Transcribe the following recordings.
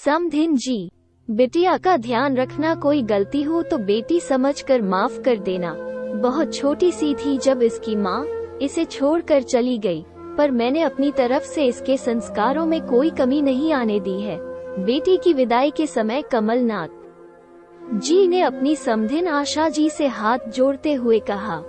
समधिन जी, बिटिया का ध्यान रखना, कोई गलती हो तो बेटी समझकर माफ कर देना। बहुत छोटी सी थी जब इसकी माँ इसे छोड़कर चली गई, पर मैंने अपनी तरफ से इसके संस्कारों में कोई कमी नहीं आने दी है। बेटी की विदाई के समय कमलनाथ जी ने अपनी समधिन आशा जी से हाथ जोड़ते हुए कहा,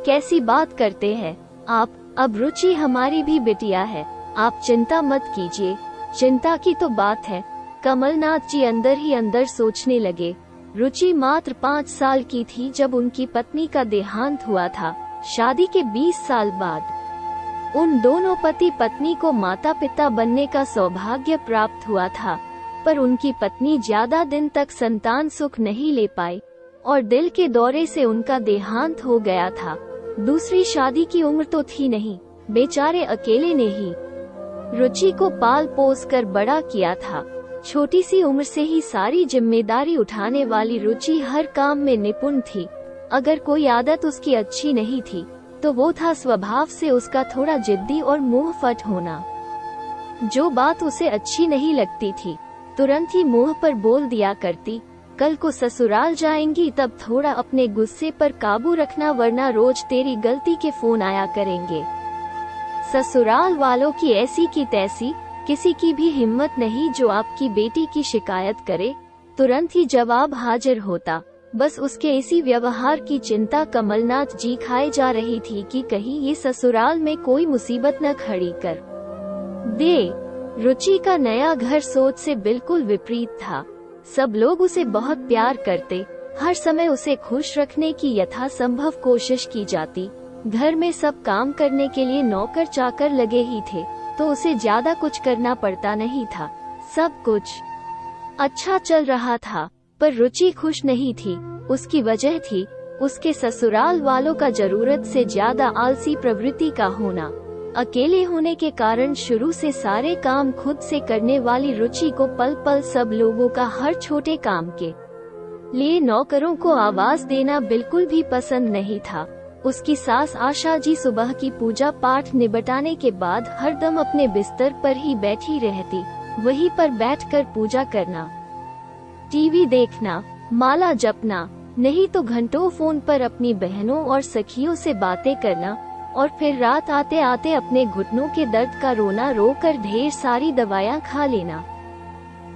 कैसी बात करते हैं आप, अब रुचि हमारी भी बिटिया है, आप चिंता मत कीजिए। चिंता की तो बात है। कमलनाथ जी अंदर ही अंदर सोचने लगे। रुचि मात्र 5 साल की थी जब उनकी पत्नी का देहांत हुआ था। शादी के 20 साल बाद उन दोनों पति पत्नी को माता पिता बनने का सौभाग्य प्राप्त हुआ था, पर उनकी पत्नी ज्यादा दिन तक संतान सुख नहीं ले पाई और दिल के दौरे से उनका देहांत हो गया था। दूसरी शादी की उम्र तो थी नहीं, बेचारे अकेले ने ही रुचि को पाल पोस कर बड़ा किया था। छोटी सी उम्र से ही सारी जिम्मेदारी उठाने वाली रुचि हर काम में निपुण थी। अगर कोई आदत उसकी अच्छी नहीं थी तो वो था स्वभाव से उसका थोड़ा जिद्दी और मुंह फट होना। जो बात उसे अच्छी नहीं लगती थी तुरंत ही मुंह पर बोल दिया करती। कल को ससुराल जाएंगी तब थोड़ा अपने गुस्से पर काबू रखना, वरना रोज तेरी गलती के फोन आया करेंगे। ससुराल वालों की ऐसी की तैसी, किसी की भी हिम्मत नहीं जो आपकी बेटी की शिकायत करे। तुरंत ही जवाब हाजिर होता। बस उसके इसी व्यवहार की चिंता कमलनाथ जी खाए जा रही थी कि कहीं ये ससुराल में कोई मुसीबत न खड़ी कर दे। रुचि का नया घर सोच से बिल्कुल विपरीत था। सब लोग उसे बहुत प्यार करते, हर समय उसे खुश रखने की यथासंभव कोशिश की जाती। घर में सब काम करने के लिए नौकर चाकर लगे ही थे, तो उसे ज्यादा कुछ करना पड़ता नहीं था। सब कुछ अच्छा चल रहा था, पर रुचि खुश नहीं थी। उसकी वजह थी उसके ससुराल वालों का जरूरत से ज्यादा आलसी प्रवृत्ति का होना। अकेले होने के कारण शुरू से सारे काम खुद से करने वाली रुचि को पल पल सब लोगों का हर छोटे काम के लिए नौकरों को आवाज देना बिल्कुल भी पसंद नहीं था। उसकी सास आशा जी सुबह की पूजा पाठ निबटाने के बाद हरदम अपने बिस्तर पर ही बैठी रहती। वहीं पर बैठकर पूजा करना, टीवी देखना, माला जपना, नहीं तो घंटों फोन पर अपनी बहनों और सखियों से बातें करना और फिर रात आते आते अपने घुटनों के दर्द का रोना रोकर ढेर सारी दवाइयाँ खा लेना।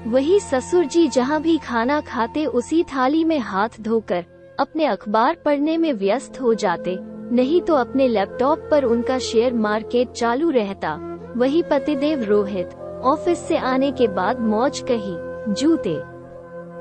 वही ससुर जी जहाँ भी खाना खाते उसी थाली में हाथ धोकर अपने अखबार पढ़ने में व्यस्त हो जाते, नहीं तो अपने लैपटॉप पर उनका शेयर मार्केट चालू रहता। वही पतिदेव रोहित ऑफिस से आने के बाद मौज कहीं, जूते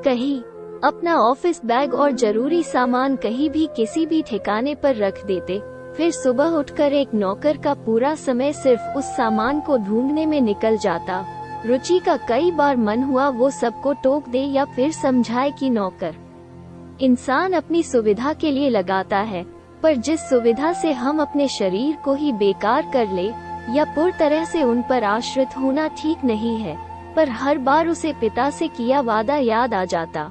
कहीं, अपना ऑफिस बैग और जरूरी सामान कहीं भी किसी भी ठिकाने पर रख देते। फिर सुबह उठकर एक नौकर का पूरा समय सिर्फ उस सामान को ढूंढने में निकल जाता। रुचि का कई बार मन हुआ वो सबको टोक दे या फिर समझाए कि नौकर इंसान अपनी सुविधा के लिए लगाता है, पर जिस सुविधा से हम अपने शरीर को ही बेकार कर ले या पूरी तरह से उन पर आश्रित होना ठीक नहीं है। पर हर बार उसे पिता से किया वादा याद आ जाता,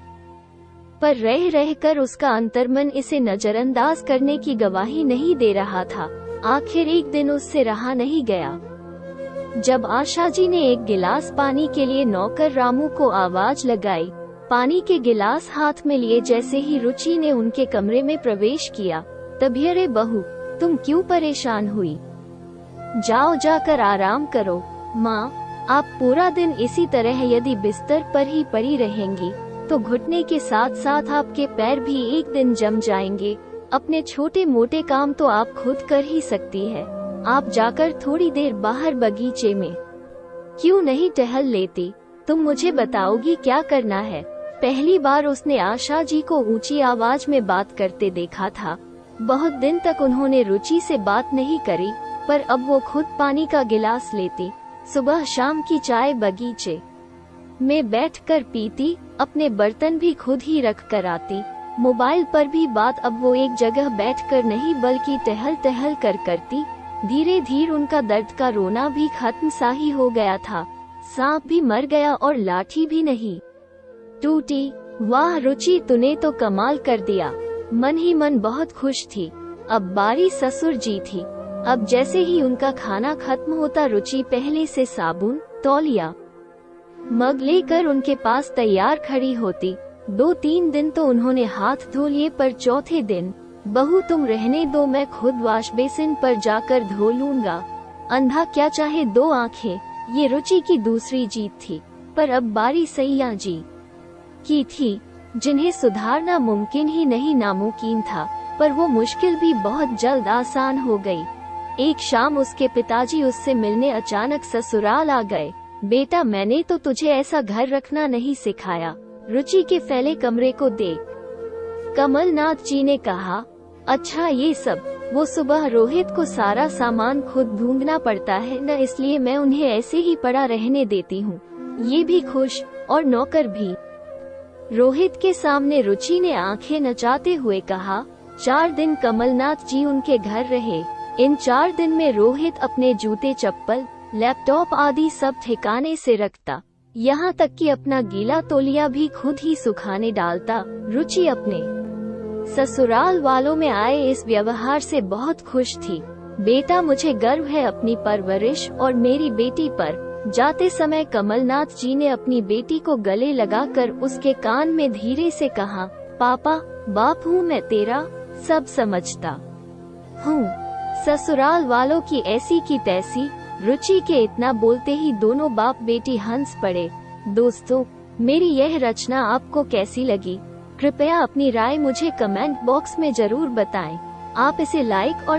पर रह रहकर उसका अंतर्मन इसे नजरअंदाज करने की गवाही नहीं दे रहा था। आखिर एक दिन उससे रहा नहीं गया। जब आशा जी ने एक गिलास पानी के लिए नौकर रामू को आवाज लगाई, पानी के गिलास हाथ में लिए जैसे ही रुचि ने उनके कमरे में प्रवेश किया, तभी अरे बहू, तुम क्यों परेशान हुई? जाओ जाकर आराम करो। माँ, आप पूरा दिन इसी तरह यदि बिस्तर पर ही पड़ी रहेंगी तो घुटने के साथ साथ आपके पैर भी एक दिन जम जाएंगे। अपने छोटे मोटे काम तो आप खुद कर ही सकती है। आप जाकर थोड़ी देर बाहर बगीचे में क्यों नहीं टहल लेती? तुम मुझे बताओगी क्या करना है? पहली बार उसने आशा जी को ऊंची आवाज में बात करते देखा था। बहुत दिन तक उन्होंने रुचि से बात नहीं करी, पर अब वो खुद पानी का गिलास लेती, सुबह शाम की चाय बगीचे में बैठकर पीती, अपने बर्तन भी खुद ही रख कर आती। मोबाइल पर भी बात अब वो एक जगह बैठकर नहीं बल्कि टहल टहल कर करती। धीरे धीरे उनका दर्द का रोना भी खत्म सा ही हो गया था। सांप भी मर गया और लाठी भी नहीं टूटी। वाह रुचि, तूने तो कमाल कर दिया। मन ही मन बहुत खुश थी। अब बारी ससुर जी थी। अब जैसे ही उनका खाना खत्म होता रुचि पहले से साबुन, तौलिया, मग लेकर उनके पास तैयार खड़ी होती। 2-3 दिन तो उन्होंने हाथ धो लिए, पर चौथे दिन, बहू तुम रहने दो, मैं खुद वॉश बेसिन पर जाकर धो लूंगा। अंधा क्या चाहे दो आंखें, ये रुचि की दूसरी जीत थी। पर अब बारी सैया जी की थी, जिन्हें सुधारना मुमकिन ही नहीं नामुमकिन था, पर वो मुश्किल भी बहुत जल्द आसान हो गई। एक शाम उसके पिताजी उससे मिलने अचानक ससुराल आ गए। बेटा, मैंने तो तुझे ऐसा घर रखना नहीं सिखाया। रुचि के फैले कमरे को देख कमलनाथ जी ने कहा, अच्छा ये सब। वो सुबह रोहित को सारा सामान खुद ढूंढना पड़ता है न, इसलिए मैं उन्हें ऐसे ही पड़ा रहने देती हूँ। ये भी खुश और नौकर भी। रोहित के सामने रुचि ने आंखें नचाते हुए कहा। 4 दिन कमलनाथ जी उनके घर रहे। इन 4 दिन में रोहित अपने जूते चप्पल, लैपटॉप आदि सब ठिकाने से रखता, यहाँ तक कि अपना गीला तौलिया भी खुद ही सुखाने डालता। रुचि अपने ससुराल वालों में आए इस व्यवहार से बहुत खुश थी। बेटा, मुझे गर्व है अपनी परवरिश और मेरी बेटी पर। जाते समय कमलनाथ जी ने अपनी बेटी को गले लगाकर उसके कान में धीरे से कहा, पापा, बाप हूँ मैं तेरा, सब समझता हूँ। ससुराल वालों की ऐसी की तैसी। रुचि के इतना बोलते ही दोनों बाप बेटी हंस पड़े। दोस्तों, मेरी यह रचना आपको कैसी लगी? कृपया अपनी राय मुझे कमेंट बॉक्स में जरूर बताएं। आप इसे लाइक और